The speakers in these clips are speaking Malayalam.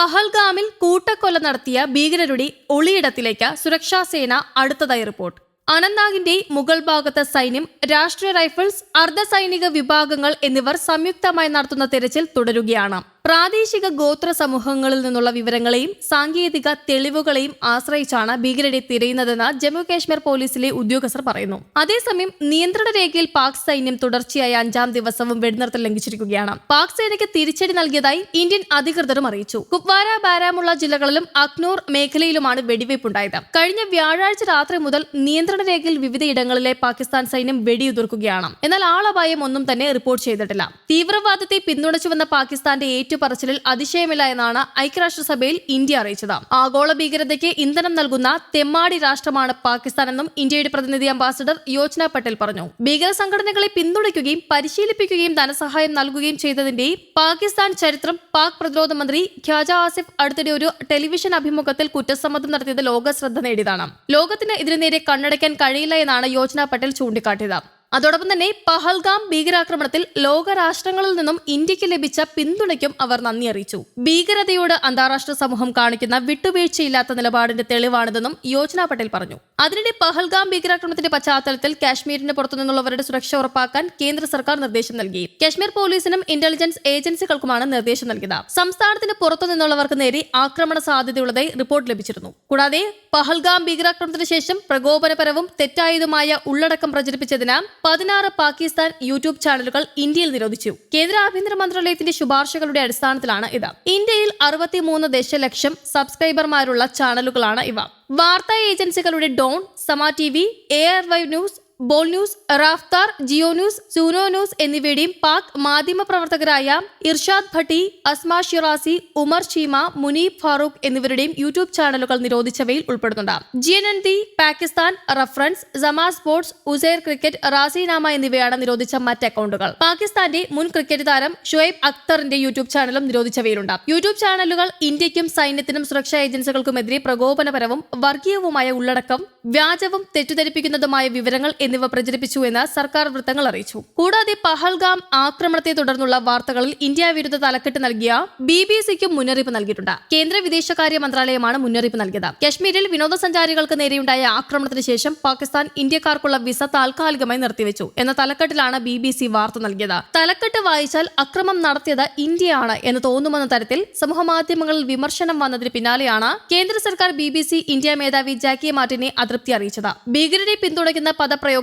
പഹൽഗാമിൽ കൂട്ടക്കൊല നടത്തിയ ഭീകരരുടെ ഒളിയിടത്തിലേക്ക് സുരക്ഷാ സേന അടുത്തതായി റിപ്പോർട്ട്. അനന്ത്നാഗിന്റെ മുകൾ ഭാഗത്ത് സൈന്യം, രാഷ്ട്രീയ റൈഫിൾസ്, അർദ്ധസൈനിക വിഭാഗങ്ങൾ എന്നിവർ സംയുക്തമായി നടത്തുന്ന തെരച്ചിൽ തുടരുകയാണ്. പ്രാദേശിക ഗോത്ര സമൂഹങ്ങളിൽ നിന്നുള്ള വിവരങ്ങളെയും സാങ്കേതിക തെളിവുകളെയും ആശ്രയിച്ചാണ് ഭീകരരെ തിരയുന്നതെന്ന് ജമ്മു കാശ്മീർ പോലീസിലെ ഉദ്യോഗസ്ഥർ പറയുന്നു. അതേസമയം നിയന്ത്രണ രേഖയിൽ പാക് സൈന്യം തുടർച്ചയായ 5-ാം ദിവസവും വെടിനിർത്തൽ ലംഘിച്ചിരിക്കുകയാണ്. പാക് സേനയ്ക്ക് തിരിച്ചടി നൽകിയതായി ഇന്ത്യൻ അധികൃതരും അറിയിച്ചു. കുപ്വാര, ബാരാമുള്ള ജില്ലകളിലും അഖ്നൂർ മേഖലയിലുമാണ് വെടിവയ്പുണ്ടായത്. കഴിഞ്ഞ വ്യാഴാഴ്ച രാത്രി മുതൽ നിയന്ത്രണ രേഖയിൽ വിവിധയിടങ്ങളിലെ പാകിസ്ഥാൻ സൈന്യം വെടിയുതിർക്കുകയാണ്. എന്നാൽ ആളപായം ഒന്നും തന്നെ റിപ്പോർട്ട് ചെയ്തിട്ടില്ല. തീവ്രവാദത്തെ പിന്തുണച്ചുവെന്ന പാകിസ്ഥാന്റെ ഏറ്റുപറച്ചിലിൽ അതിശയമില്ല എന്നാണ് ഐക്യരാഷ്ട്രസഭയിൽ ഇന്ത്യ അറിയിച്ചത്. ആഗോള ഭീകരതയ്ക്ക് ഇന്ധനം നൽകുന്ന തെമ്മാടി രാഷ്ട്രമാണ് പാകിസ്ഥാൻ എന്നും ഇന്ത്യയുടെ പ്രതിനിധി അംബാസഡർ യോജന പട്ടേൽ പറഞ്ഞു. ഭീകര സംഘടനകളെ പിന്തുണയ്ക്കുകയും പരിശീലിപ്പിക്കുകയും ധനസഹായം നൽകുകയും ചെയ്തതിന്റെ പാകിസ്ഥാൻ ചരിത്രം പാക് പ്രതിരോധ മന്ത്രി ഖ്വാജ ആസിഫ് അടുത്തിടെ ഒരു ടെലിവിഷൻ അഭിമുഖത്തിൽ കുറ്റസമ്മതം നടത്തിയത് ലോക ശ്രദ്ധ നേടിയതാണ്. ലോകത്തിന് ഇതിനു നേരെ കണ്ണടയ്ക്കാൻ കഴിയില്ല എന്നാണ് യോജന പട്ടേൽ ചൂണ്ടിക്കാട്ടിയത്. അതോടൊപ്പം തന്നെ പഹൽഗാം ഭീകരാക്രമണത്തിൽ ലോകരാഷ്ട്രങ്ങളിൽ നിന്നും ഇന്ത്യക്ക് ലഭിച്ച പിന്തുണയ്ക്കും അവർ നന്ദി അറിയിച്ചു. ഭീകരതയോട് അന്താരാഷ്ട്ര സമൂഹം കാണിക്കുന്ന വിട്ടുവീഴ്ചയില്ലാത്ത നിലപാടിന്റെ തെളിവാണിതെന്നും യോജന പട്ടേൽ പറഞ്ഞു. അതിനിടെ പഹൽഗാം ഭീകരാക്രമണത്തിന്റെ പശ്ചാത്തലത്തിൽ കാശ്മീരിന് പുറത്തുനിന്നുള്ളവരുടെ സുരക്ഷ ഉറപ്പാക്കാൻ കേന്ദ്ര സർക്കാർ നിർദ്ദേശം നൽകി. കാശ്മീർ പോലീസിനും ഇന്റലിജൻസ് ഏജൻസികൾക്കുമാണ് നിർദ്ദേശം നൽകിയത്. സംസ്ഥാനത്തിന് പുറത്തുനിന്നുള്ളവർക്ക് നേരെ ആക്രമണ സാധ്യതയുള്ളതായി റിപ്പോർട്ട് ലഭിച്ചിരുന്നു. കൂടാതെ പഹൽഗാം ഭീകരാക്രമണത്തിന് ശേഷം പ്രകോപനപരവും തെറ്റായതുമായ ഉള്ളടക്കം പ്രചരിപ്പിച്ചതിന് 16 പാകിസ്ഥാൻ യൂട്യൂബ് ചാനലുകൾ ഇന്ത്യയിൽ നിരോധിച്ചു. കേന്ദ്ര ആഭ്യന്തര മന്ത്രാലയത്തിന്റെ ശുപാർശകളുടെ അടിസ്ഥാനത്തിലാണ് ഇത്. ഇന്ത്യയിൽ 63 ദശലക്ഷം സബ്സ്ക്രൈബർമാരുള്ള ചാനലുകളാണ് ഇവ. വാർത്താ ഏജൻസികളുടെ Dawn, Samaa TV, AR5 news, Bol news, Raftaar, Geo news, Suno news എന്നിവയുടെയും പാക് മാധ്യമ പ്രവർത്തകരായ ഇർഷാദ് ഭട്ടി, അസ്മ ഷിറാസി, ഉമർ ചീമ, മുനീബ് ഫാറൂഖ് എന്നിവരുടെയും യൂട്യൂബ് ചാനലുകൾ നിരോധിച്ചവയിൽ ഉൾപ്പെടുന്നുണ്ട്. GNND, Pakistan reference, Samaa sports, Uzair cricket, റാസിനാമ എന്നിവയാണ് നിരോധിച്ച മറ്റ് അക്കൗണ്ടുകൾ. പാകിസ്ഥാന്റെ മുൻ ക്രിക്കറ്റ് താരം ഷുഐബ് അക്തറിന്റെ യൂട്യൂബ് ചാനലും നിരോധിച്ചവയിലുണ്ട്. യൂട്യൂബ് ചാനലുകൾ ഇന്ത്യക്കും സൈന്യത്തിനും സുരക്ഷാ ഏജൻസികൾക്കുമെതിരെ പ്രകോപനപരവും വർഗീയവുമായ ഉള്ളടക്കം, വ്യാജവും തെറ്റിദ്ധരിപ്പിക്കുന്നതുമായ വിവരങ്ങൾ എന്നിവ പ്രചരിപ്പിച്ചു എന്ന് സർക്കാർ വൃത്തങ്ങൾ അറിയിച്ചു. കൂടാതെ പഹൽഗാം ആക്രമണത്തെ തുടർന്നുള്ള വാർത്തകളിൽ ഇന്ത്യ വിരുദ്ധ തലക്കെട്ട് നൽകിയ BBC-ക്കും മുന്നറിയിപ്പ് നൽകിയിട്ടുണ്ട്. കേന്ദ്ര വിദേശകാര്യ മന്ത്രാലയമാണ് മുന്നറിയിപ്പ് നൽകിയത്. കശ്മീരിൽ വിനോദസഞ്ചാരികൾക്ക് നേരെയുണ്ടായ ആക്രമണത്തിന് ശേഷം പാകിസ്ഥാൻ ഇന്ത്യക്കാർക്കുള്ള വിസ താൽക്കാലികമായി നിർത്തിവെച്ചു എന്ന തലക്കെട്ടിലാണ് BBC വാർത്ത നൽകിയത്. തലക്കെട്ട് വായിച്ചാൽ അക്രമം നടത്തിയത് ഇന്ത്യയാണ് എന്ന് തോന്നുമെന്ന തരത്തിൽ സമൂഹമാധ്യമങ്ങളിൽ വിമർശനം വന്നതിന് പിന്നാലെയാണ് കേന്ദ്ര സർക്കാർ BBC ഇന്ത്യ മേധാവി ജാക്കി മാർട്ടിനെ അതൃപ്തി അറിയിച്ചത്. ഭീകരരെ പിന്തുണയ്ക്കുന്ന പദപ്രയോഗങ്ങളിലും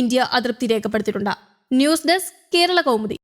ഇന്ത്യ അതൃപ്തി രേഖപ്പെടുത്തിയിട്ടുണ്ട്. News desk, Kerala Kaumudi.